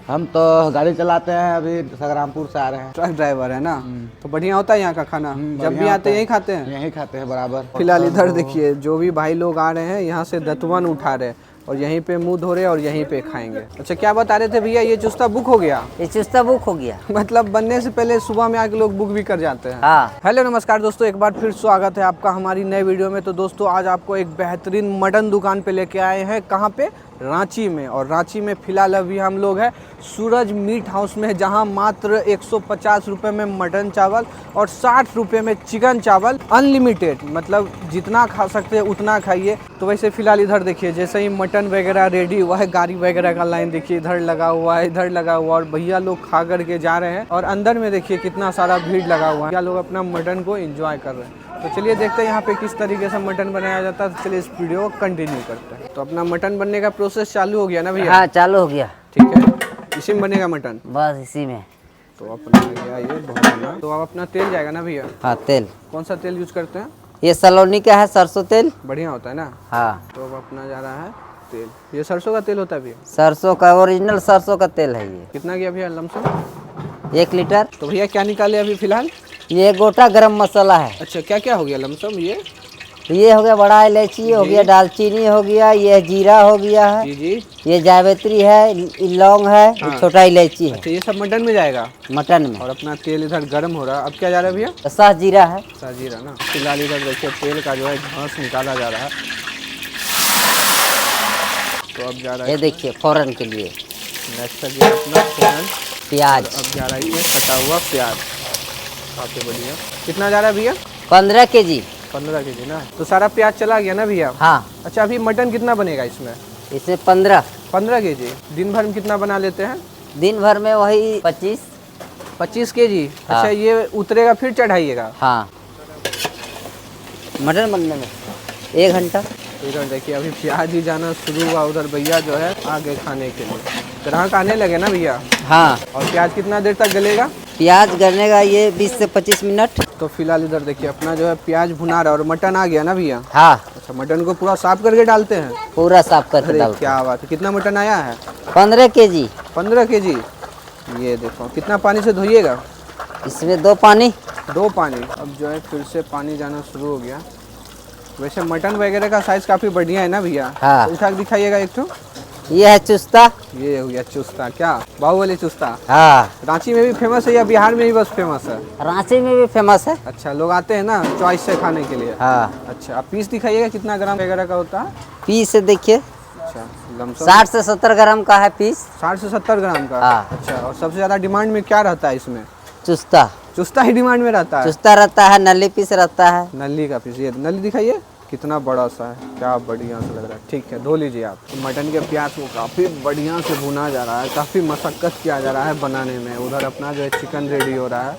हम तो गाड़ी चलाते हैं, अभी संग्रामपुर से आ रहे हैं। ट्रक ड्राइवर है ना, तो बढ़िया होता है यहाँ का खाना। जब भी आते हैं यही खाते हैं। यही खाते हैं बराबर। फिलहाल इधर देखिए जो भी भाई लोग आ रहे हैं यहाँ से दतवन उठा रहे हैं और यहीं पे मुंह धो रहे हैं और यहीं पे खाएंगे। अच्छा क्या बता रहे थे भैया, ये चुस्ता बुक हो गया? ये चुस्ता बुक हो गया। मतलब बनने से पहले सुबह में आके लोग बुक भी कर जाते हैं। हाँ। हेलो नमस्कार दोस्तों, एक बार फिर स्वागत है आपका हमारी नए वीडियो में। तो दोस्तों आज आपको एक बेहतरीन मटन दुकान पे लेके आए हैं। कहाँ पे? रांची में। और रांची में फिलहाल अभी हम लोग हैं सूरज मीट हाउस में, जहां मात्र 150 रुपये में मटन चावल और 60 रुपये में चिकन चावल अनलिमिटेड, मतलब जितना खा सकते हैं उतना खाइए। तो वैसे फिलहाल इधर देखिए जैसे ही मटन वगैरह रेडी हुआ है, गाड़ी वगैरह का लाइन देखिए इधर लगा हुआ है, इधर लगा हुआ, और भैया लोग खा करके जा रहे हैं। और अंदर में देखिए कितना सारा भीड़ लगा हुआ है, भैया लोग अपना मटन को एंजॉय कर रहे हैं। तो चलिए देखते हैं यहाँ पे किस तरीके से मटन बनाया जाता है। तो चलिए इस वीडियो को कंटिन्यू करते हैं। तो अपना मटन बनने का प्रोसेस चालू हो गया ना भैया? हाँ चालू हो गया। ठीक है, इसी में बनेगा मटन? बस इसी में। तो अपना गया ये भगोना। तो अब अपना तेल जाएगा ना भैया? हाँ तेल। कौन सा तेल यूज करते हैं? ये सलोनी का है, सरसों तेल। बढ़िया होता है ना? हाँ। तो अब अपना जा रहा है तेल। ये सरसों का तेल होता है भैया? सरसों का, ओरिजिनल सरसों का तेल है ये। कितना गया भैया लमसम? 1 लीटर। तो भैया क्या निकाले अभी फिलहाल? ये गोटा गरम मसाला है। अच्छा क्या क्या हो गया लमसम? ये हो गया बड़ा इलायची, हो गया दालचीनी, हो गया ये जीरा, हो गया है जी जी। ये जावित्री है, लौंग है, हाँ। छोटा इलायची है। अच्छा ये सब मटन में जाएगा? मटन में। और अपना तेल इधर गर्म हो रहा है। अब क्या जा रहा है भैया? साह जीरा है। साजीरा ना। फिलहाल इधर देखिए तेल का जो है घास निकाला जा रहा है। तो अब जा रहा है ये देखिए फौरन के लिए नेक्स्ट गया अपना फोरन, प्याज। अब जा रहा है ये कटा हुआ प्याज। काफी बढ़िया। कितना जा रहा है भैया? 15 केजी। 15 केजी ना। तो सारा प्याज चला गया ना भैया? हाँ। अच्छा अभी मटन कितना बनेगा इसमें? इसमें 15 केजी। दिन भर में कितना बना लेते हैं? दिन भर में वही 25 केजी। हाँ। अच्छा ये उतरेगा फिर चढ़ाइएगा? हाँ। मटन बनने में 1 घंटा। इधर देखिए अभी प्याज ही जाना शुरू हुआ। उधर भैया जो है आगे खाने के लिए ग्राहक आने लगे ना भैया? हाँ। और प्याज कितना देर तक गलेगा? प्याज गलने का ये 20 से 25 मिनट। तो फिलहाल इधर देखिए अपना जो है प्याज भुना रहा है और मटन आ गया ना भैया? हाँ। अच्छा मटन को पूरा साफ करके डालते हैं? पूरा साफ करके अरे डालते क्या बात है। कितना मटन आया है? 15 केजी। 15 केजी। ये देखो कितना पानी से धोइएगा? इसमें 2 पानी। 2 पानी। अब जो है फिर से पानी जाना शुरू हो गया। वैसे मटन वगैरह का साइज काफी बढ़िया है ना भैया? हाँ। तो उठा के दिखाइएगा एक तो। ये है चुस्ता। ये हो गया चुस्ता। क्या बाहुबली चुस्ता? हाँ। रांची में भी फेमस है या बिहार में ही बस फेमस है? रांची में भी फेमस है। अच्छा लोग आते हैं ना चॉइस से खाने के लिए? हाँ। अच्छा आप पीस दिखाइएगा कितना ग्राम वगैरह का होता है? पीस से देखिए अच्छा लमसम 60 से 70 ग्राम का है पीस। 60 से 70 ग्राम का? हाँ। अच्छा और सबसे ज्यादा डिमांड में क्या रहता है इसमें? चुस्ता। चुस्ता ही डिमांड में रहता है? चुस्ता रहता है, नली पीस रहता है। नली का पीस। ये नली दिखाइए कितना बड़ा सा है, क्या बढ़िया से लग रहा है। ठीक है धो लीजिए आप। तो मटन के प्याज को काफ़ी बढ़िया से भुना जा रहा है, काफ़ी मशक्क़त किया जा रहा है बनाने में। उधर अपना जो है चिकन रेडी हो रहा है।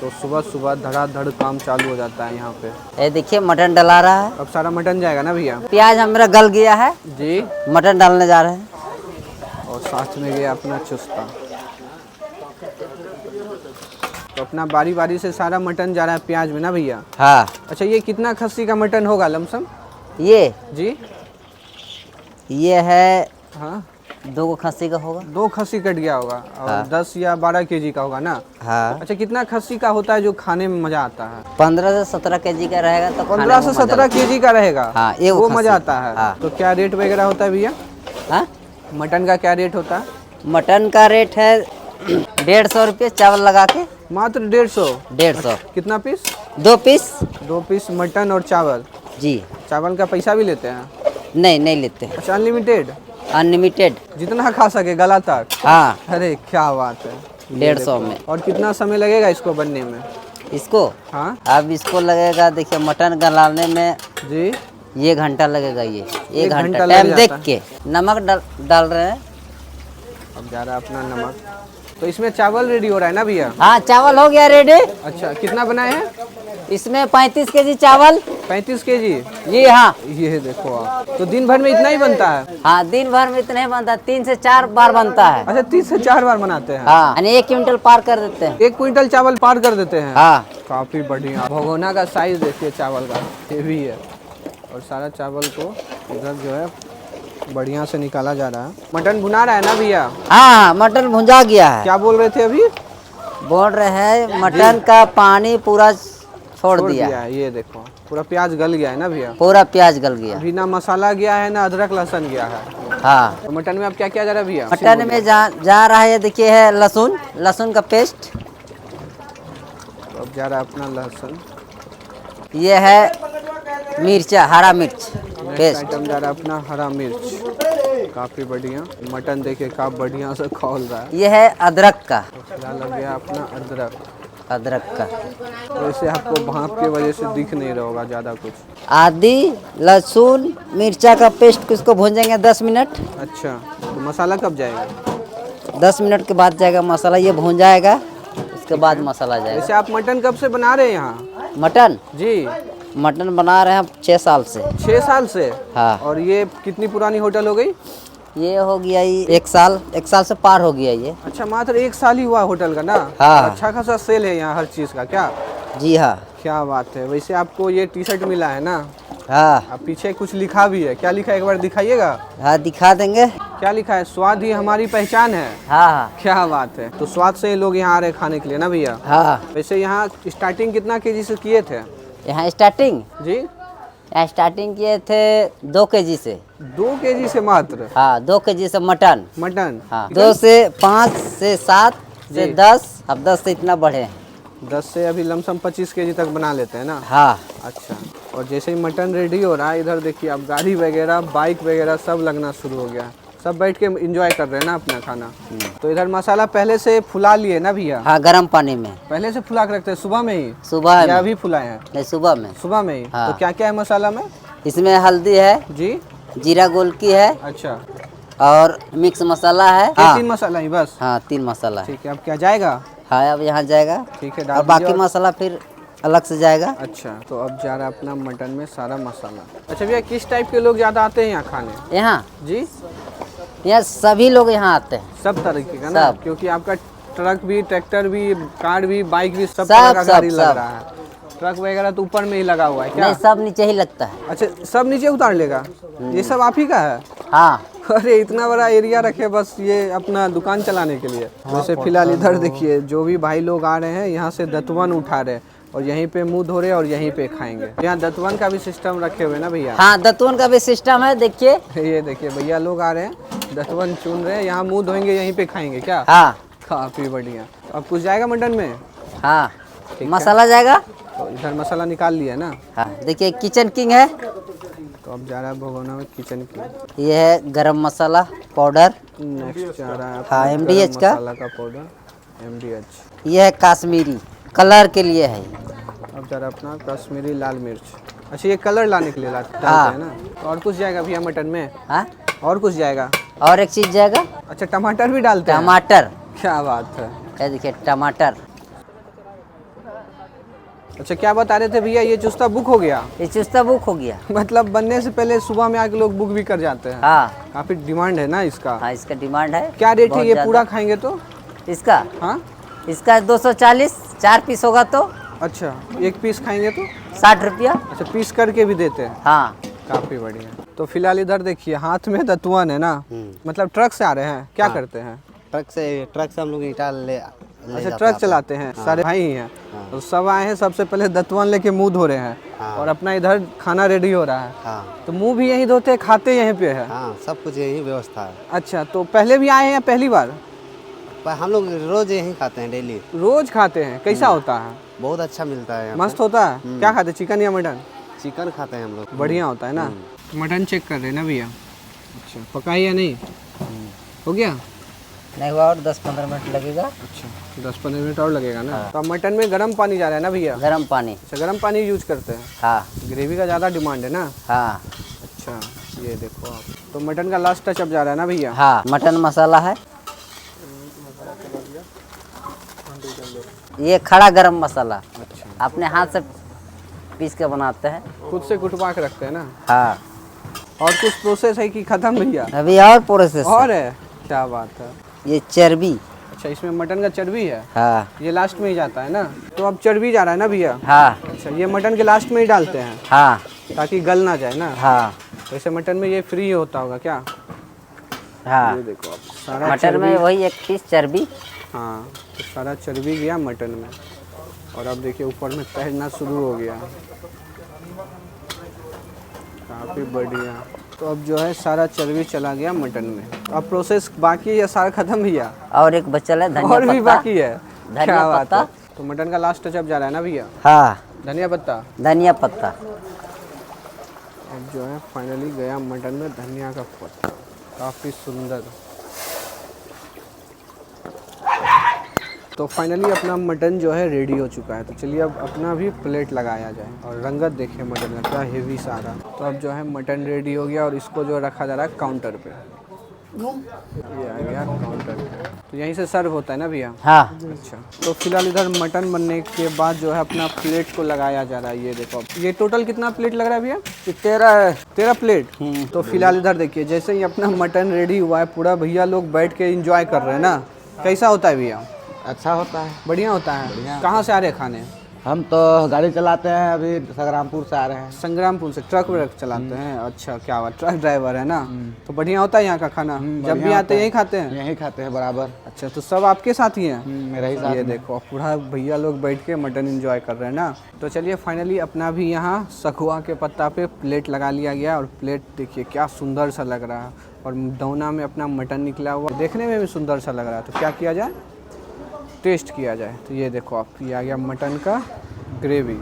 तो सुबह सुबह धड़ाधड़ काम चालू हो जाता है यहाँ पे। ये देखिए मटन डला रहा है। अब सारा मटन जाएगा ना भैया? प्याज हमारा गल गया है जी। मटन डालने जा रहे हैं। और साथ में गया अपना चुस्ता। तो अपना बारी बारी से सारा मटन जा रहा है प्याज में ना भैया? हाँ। अच्छा ये कितना खस्सी का मटन होगा लमसम? ये जी ये है हाँ 2 खस्सी का होगा। 2 खस्सी कट गया होगा और हाँ। 10 या 12 केजी का होगा ना? हाँ। अच्छा कितना खस्सी का होता है जो खाने में मजा आता है? 15 से 17 केजी का रहेगा तो 15 से 17 केजी का रहेगा? हाँ, ये वो खस्सी। मजा आता है। हाँ। तो क्या रेट वगैरह होता है भैया? हाँ? मटन का क्या रेट होता है? मटन का रेट है 150 रुपये चावल लगा के। मात्र 150? 150। कितना पीस? 2 पीस। 2 पीस मटन और चावल? जी। चावल का पैसा भी लेते हैं? नहीं लेते हैं। अच्छा अनलिमिटेड? अनलिमिटेड। जितना खा सके गला तक? हाँ। अरे क्या बात है। 150 में। और कितना समय लगेगा इसको बनने में? इसको हाँ अब इसको लगेगा, देखिए मटन गलाने में जी 1 घंटा लगेगा। ये 1 घंटा घंटा लग टाइम जाता देख है। के। नमक डाल रहे हैं। अब जा रहा है अपना नमक। तो इसमें चावल रेडी हो रहा है ना भैया? हाँ चावल हो गया रेडी। अच्छा कितना बनाए हैं? इसमें 35 केजी चावल। 35 केजी? जी हाँ। ये देखो आप, तो दिन भर में इतना ही बनता है? हाँ दिन भर में इतना ही बनता है, 3 से 4 बार बनता है। अच्छा 3 से 4 बार बनाते हैं? हाँ यानी 1 क्विंटल पार कर देते हैं। 1 क्विंटल चावल पार कर देते हैं? हाँ। काफी बढ़िया। भगोना का साइज देखिए चावल का, ये भी है। और सारा चावल को इधर जो है बढ़िया से निकाला जा रहा है। मटन भुना रहा है ना भैया? हाँ, मटन भुंजा गया है। क्या बोल रहे थे अभी? बोल रहे हैं मटन का पानी पूरा छोड़ दिया है। ये देखो पूरा प्याज गल गया है ना भैया? पूरा प्याज गल गया। अभी ना मसाला गया है ना अदरक लहसुन गया है। हाँ, तो मटन में अब क्या क्या जा रहा है भैया? मटन में जा रहा है, ये देखिए है लहसुन का पेस्ट। तो अब जा रहा है अपना लहसुन। ये है मिर्चा, हरा मिर्च पेस्ट। आइटम जा रहा है अपना हरा मिर्च। काफी बढ़िया मटन देखिए काफी बढ़िया से खौल रहा है। ये है अदरक का, फिलहाल लग गया अपना अदरक का। तो इसे आपको भाप की वजह से दिख नहीं रहा होगा ज्यादा कुछ। आदि लहसुन मिर्चा का पेस्ट इसको भूंजेंगे 10 मिनट। अच्छा, तो मसाला कब जाएगा? 10 मिनट के बाद जाएगा मसाला, ये भून जाएगा, उसके बाद मसाला जाएगा। वैसे आप मटन कब से बना रहे हैं यहाँ? मटन जी, मटन बना रहे हैं 6 साल से। 6 साल से? हाँ। और ये कितनी पुरानी होटल हो गई? ये हो गया ये 1 साल से पार हो गया ये। अच्छा, मात्र 1 साल ही हुआ होटल का ना? हाँ। अच्छा खासा सेल है यहाँ हर चीज का क्या? जी हाँ। क्या बात है। वैसे आपको ये टी शर्ट मिला है ना? हाँ अब पीछे कुछ लिखा भी है, क्या लिखा है एक बार दिखाइएगा? हाँ, दिखा देंगे। क्या लिखा है? स्वाद ही हमारी पहचान है। हाँ हाँ क्या बात है। तो स्वाद से ही लोग यहाँ आ रहे हैं खाने के लिए ना भैया? हाँ। वैसे यहाँ स्टार्टिंग कितना केजी से किए थे? यहाँ स्टार्टिंग जी, किए थे 2 केजी से। 2 केजी से मात्र? हाँ, 2 केजी से मटन। मटन? हाँ, 2 से 5 से 7 से जी। 10, अब 10 से इतना बढ़े हैं। 10 से अभी लमसम 25 केजी तक बना लेते हैं ना? हाँ। अच्छा, और जैसे ही मटन रेडी हो रहा है इधर देखिए अब गाड़ी वगैरह बाइक वगैरह सब लगना शुरू हो गया। सब बैठ के एंजॉय कर रहे हैं ना अपना खाना। तो इधर मसाला पहले से फुला लिए ना भैया? हाँ, गर्म पानी में पहले से फुला के रखते हैं सुबह में ही? सुबह या में। अभी फुलाए हैं? नहीं, सुबह में। सुबह में ही। हाँ। तो क्या क्या है मसाला में? इसमें हल्दी है, जी, जीरा गोलकी है, अच्छा। और मिक्स मसाला है। ये हाँ 3 मसाला ही बस? हाँ, 3 मसाला है। ठीक है, अब क्या जाएगा? हाँ, अब यहाँ जाएगा, ठीक है, और डाल बाकी दीजिए। मसाला फिर अलग से जाएगा। अच्छा, तो अब जा रहा है अपना मटन में सारा मसाला। अच्छा भैया, किस टाइप के लोग ज़्यादा आते हैं यहाँ खाने? यहाँ जी, सभी लोग यहाँ आते हैं। सब तरीके का ना? सब। क्योंकि आपका ट्रक भी, ट्रैक्टर भी, कार भी, बाइक भी, सब सब, तरह का सब, गाड़ी लग सब। रहा है। ट्रक वगैरह तो ऊपर में ही लगा हुआ है क्या? नहीं, सब नीचे ही लगता है। अच्छा, सब नीचे उतार लेगा? ये सब आप ही का है? हाँ। अरे इतना बड़ा एरिया रखे बस ये अपना दुकान चलाने के लिए। वैसे फिलहाल इधर देखिए जो भी भाई लोग आ रहे हैं यहाँ से दतवन उठा रहे हैं और यहीं पे मुंह धो रहे हैं और यहीं पे खाएंगे। यहाँ दतवन का भी सिस्टम रखे हुए ना भैया? हाँ, दतवन का भी सिस्टम है, देखिए। ये देखिए भैया लोग आ रहे हैं, दतवन चुन रहे हैं, यहाँ मुंह धोएंगे यहीं पे खाएंगे क्या? हाँ काफी बढ़िया। अब कुछ जाएगा मटन में? हाँ, ठीक है। मसाला जाएगा। तो इधर मसाला निकाल लिया ना? हाँ, देखिए किचन किंग है। तो अब जा रहा है भगोना में किचन की। ये है गरम मसाला पाउडर। नेक्स्ट जा रहा है हाँ, अपना MDH गरम का। मसाला का पाउडर, MDH। ये है काश्मीरी, कलर के लिए है। अब जा रहा है अपना कश्मीरी लाल मिर्च। अच्छा, ये कलर लाने के लिए डालते हाँ। हैं ना? तो और कुछ जाएगा भैया मटन में? हाँ, और कुछ जाएगा? और एक चीज जाएगा, अच्छा, टमाटर भी डालते हैं? टमाटर। क्या बात है। ये देखिए टमाटर। अच्छा, क्या बता रहे थे भैया, ये चुस्ता बुक हो गया? ये चुस्ता बुक हो गया। मतलब बनने से पहले सुबह में आके लोग बुक भी कर जाते हैं? हाँ काफी डिमांड है ना इसका? हाँ, इसका डिमांड है। क्या रेट है बहुत ये ज्यादा। पूरा खाएंगे तो? इसका हाँ, इसका 240, 4 पीस होगा तो अच्छा, एक पीस खाएंगे तो? 60 रुपया। अच्छा, पीस करके भी देते हैं? हाँ। काफी बढ़िया। तो फिलहाल इधर देखिए हाथ में दतुअन है ना? मतलब ट्रक से आ रहे हैं? क्या करते हैं? ट्रक से हम लोग ईटा ले अच्छा, ट्रक चलाते हैं? सारे भाई ही हैं? तो सब आए हैं, सबसे पहले दतवन लेके मुंह धो रहे हैं और अपना इधर खाना रेडी हो रहा है। हाँ तो मुंह भी यहीं धोते हैं, खाते यहीं पे है? हाँ, सब कुछ यही व्यवस्था है। अच्छा, तो पहले भी आए हैं या पहली बार? पर हम लोग रोज यही खाते हैं, डेली। रोज खाते हैं? कैसा होता है? बहुत अच्छा मिलता है यहाँ मस्त होता है? क्या खाते हैं, चिकन या मटन? पे। चिकन खाते हैं हम लोग। बढ़िया होता है ना? मटन चेक कर रहे हैं ना भैया? अच्छा, पका या नहीं? हो गया? नहीं हुआ, और 10-15 मिनट लगेगा। अच्छा, 10-15 मिनट और लगेगा ना? तो अब मटन में गर्म पानी जा रहा है ना भैया? गरम पानी। अच्छा, गर्म पानी यूज करते हैं? हाँ ग्रेवी का ज़्यादा डिमांड है ना? हाँ अच्छा, ये देखो आप। तो मटन का लास्ट टच अब जा रहा है ना भैया? हाँ, मटन मसाला है। ये खड़ा गरम मसाला अच्छा, अपने हाथ से पीस के बनाते हैं। खुद से कुटवा के रखते हैं ना? हाँ, और कुछ प्रोसेस है कि खत्म भैया? अभी और प्रोसेस है। और है? क्या बात है। ये चर्बी। अच्छा, इसमें मटन का चर्बी है? हाँ ये लास्ट में ही जाता है ना? तो अब चर्बी जा रहा है ना भैया? हाँ अच्छा, ये मटन के लास्ट में ही डालते हैं हाँ ताकि गल ना जाए ना? हाँ। वैसे मटन में ये फ्री होता होगा क्या? हाँ ये देखो आप सारा मटर में वही एक पीस चर्बी। हाँ तो सारा चर्बी गया मटन में और अब देखिए ऊपर में तैरना शुरू हो गया, काफ़ी बढ़िया। तो अब जो है सारा चर्बी चला गया मटन में। अब प्रोसेस बाकी है या सारा खत्म भैया? और एक बचल है धनिया और भी पत्ता। बाकी है? धनिया क्या बात पत्ता। है। तो मटन का लास्ट टच अब जा रहा है ना भैया? हाँ धनिया पत्ता। धनिया पत्ता। अब जो है फाइनली गया मटन में धनिया का पत्ता, काफ़ी सुंदर। तो फाइनली अपना मटन जो है रेडी हो चुका है। तो चलिए अब अपना भी प्लेट लगाया जाए और रंगत देखिए मटन का क्या हेवी सारा। तो अब जो है मटन रेडी हो गया और इसको जो रखा जा रहा है काउंटर पे। ये आ गया काउंटर पे। तो यहीं से सर्व होता है ना भैया? हाँ अच्छा तो फिलहाल इधर मटन बनने के बाद जो है अपना प्लेट को लगाया जा रहा है। ये देखो ये टोटल कितना प्लेट लग रहा है भैया? 13 प्लेट। तो फिलहाल इधर देखिए जैसे ही अपना मटन रेडी हुआ है पूरा भैया लोग बैठ के एंजॉय कर रहे हैं ना। कैसा होता है भैया? अच्छा होता है। बढ़िया होता है। कहाँ से आ रहे हैं खाने? हम तो गाड़ी चलाते हैं, अभी संग्रामपुर से आ रहे हैं। संग्रामपुर से ट्रक व्रक चलाते हैं? अच्छा क्या बात, ट्रक ड्राइवर है ना। तो बढ़िया होता है यहाँ का खाना? जब भी आते हैं यहीं खाते हैं? यहीं खाते हैं बराबर। अच्छा तो सब आपके साथ ही हैं? मेरा ही साथ ये में। देखो पूरा भैया लोग बैठ के मटन एंजॉय कर रहे हैं ना। तो चलिए फाइनली अपना भी यहाँ सखुआ के पत्ता पे प्लेट लगा लिया गया और प्लेट देखिए क्या सुंदर सा लग रहा है और दौना में अपना मटन निकला हुआ देखने में भी सुंदर सा लग रहा है। तो क्या किया जाए, टेस्ट किया जाए। तो ये देखो आप ये आ गया मटन का ग्रेवी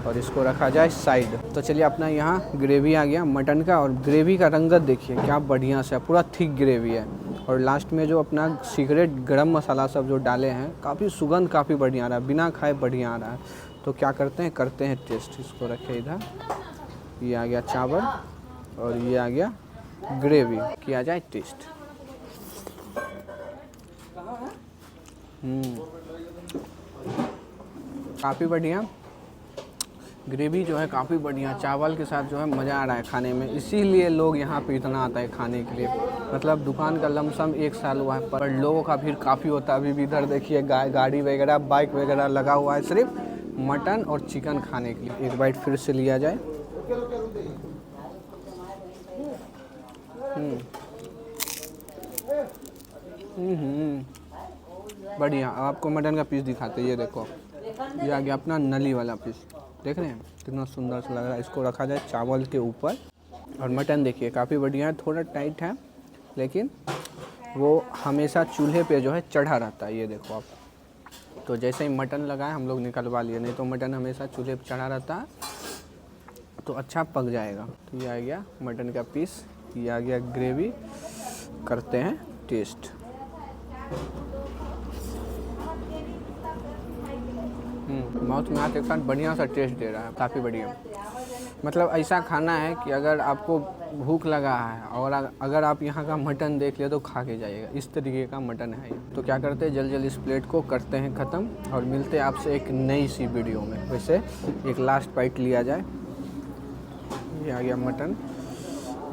और इसको रखा जाए साइड। तो चलिए अपना यहाँ ग्रेवी आ गया मटन का और ग्रेवी का रंगत देखिए क्या बढ़िया से पूरा थिक ग्रेवी है। और लास्ट में जो अपना सीक्रेट गरम मसाला सब जो डाले हैं काफ़ी सुगंध काफ़ी बढ़िया आ रहा है, बिना खाए बढ़िया आ रहा है। तो क्या करते हैं टेस्ट। इसको रखे इधर, ये आ गया चावल और ये आ गया ग्रेवी, किया जाए टेस्ट। काफ़ी बढ़िया ग्रेवी जो है, काफ़ी बढ़िया चावल के साथ जो है मज़ा आ रहा है खाने में। इसीलिए लोग यहाँ पे इतना आता है खाने के लिए। मतलब दुकान का लमसम 1 साल हुआ है पर लोगों का भीड़ काफ़ी होता है। अभी भी इधर देखिए गाड़ी वगैरह बाइक वगैरह लगा हुआ है सिर्फ मटन और चिकन खाने के लिए। एक बाइट फिर से लिया जाए। बढ़िया। अब आपको मटन का पीस दिखाते हैं। ये देखो ये आ गया अपना नली वाला पीस, देख रहे हैं कितना सुंदर सा लग रहा है। इसको रखा जाए चावल के ऊपर और मटन देखिए काफ़ी बढ़िया है, थोड़ा टाइट है लेकिन वो हमेशा चूल्हे पे जो है चढ़ा रहता है। ये देखो आप, तो जैसे ही मटन लगाए हम लोग निकलवा लिए, नहीं तो मटन हमेशा चूल्हे पे चढ़ा रहता है तो अच्छा पक जाएगा। तो ये आ गया मटन का पीस, ये आ गया ग्रेवी, करते हैं टेस्ट। माउथ में आते साथ बढ़िया सा टेस्ट दे रहा है, काफ़ी बढ़िया। मतलब ऐसा खाना है कि अगर आपको भूख लगा है और अगर आप यहाँ का मटन देख लिया तो खा के जाइएगा, इस तरीके का मटन है ये। तो क्या करते हैं जल्द इस प्लेट को करते हैं ख़त्म और मिलते हैं आपसे एक नई सी वीडियो में। वैसे एक लास्ट बाइट लिया जाए। ये आ गया मटन,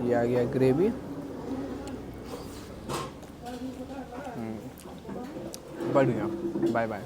ये आ गया ग्रेवी, बढ़िया। Bye bye.